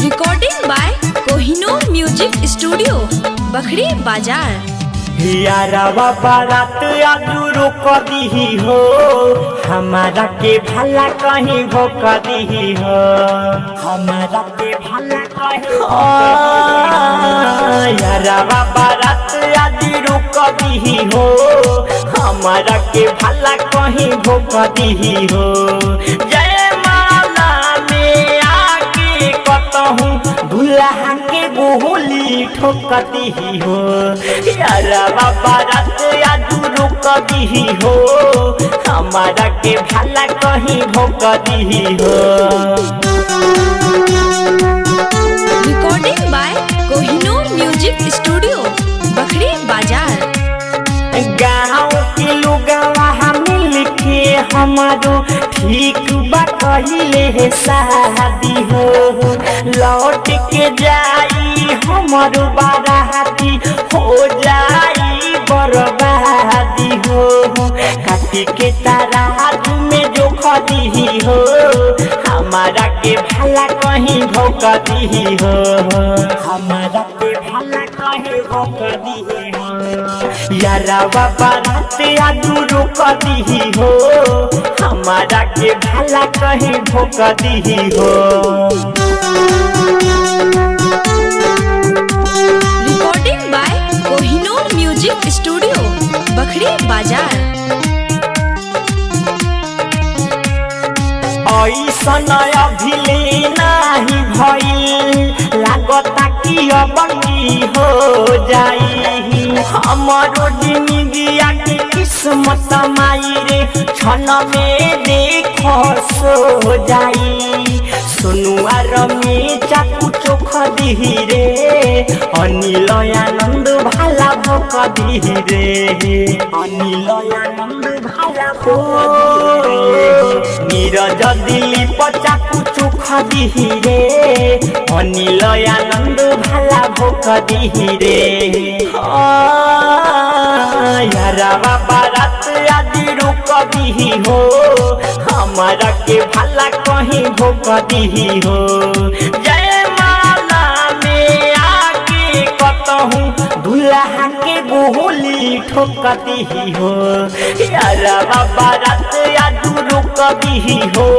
Recording by Kohinoor music studio Bakhri Bazar. यारवा बारात आजू रोक दी हो, हमारा के भला कहीं भोक दी हो, हमारा के भला कहीं यारवा बारात आजू रोक दी हो, हमारा के भला कहीं भोक दी हो। जय माला में आके कतहूँ दुल्हा के गोली ठोकती हो, यारवा बारात आजू रुकती हो, हमारा के भला कहीं भोकती हो। Recording by Kohinoor music studio Bakhri Bazar. गाँव के लोगवा मिल के हमारो ठीक बा कहिले शादी हो, लौट के जाई हमारो बाराती हो जाई बर्बादी हो। काटी के ताराज में जो खदी हो, हमारा के भला कहीं भोकती हो, हमारा के भला कहीं भोकती हो। यारवा बारात आजू रुकती हो, हमारा के भला कहीं भोकती हो। Recording by Kohinoor music studio Bakhri Bazar. ऐसन अभिले नाही भइल, लागता कि अबंगी हो जाई, हमारो जिंदगिया के किस्मत माई रे क्षण में देखो सो जाई। सोनुआ रमी चाकू चोख दी रे, अनिल आनंद भाला भोक दी रे, अनिल आनंद भाला भोक नीरज दिलीप चाकू चोख दी रे, अनिल आनंद भाला भोक दी रे। यारवा बारात आदि रुकती हो, हमारा के भला कहीं भोकती हो। जय माला में आके कतहूँ दुल्हा के गोली ठोकती हो, यारवा बारात आजू रुकती हो,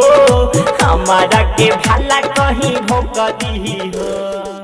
हमारा के भला कहीं भोकती हो।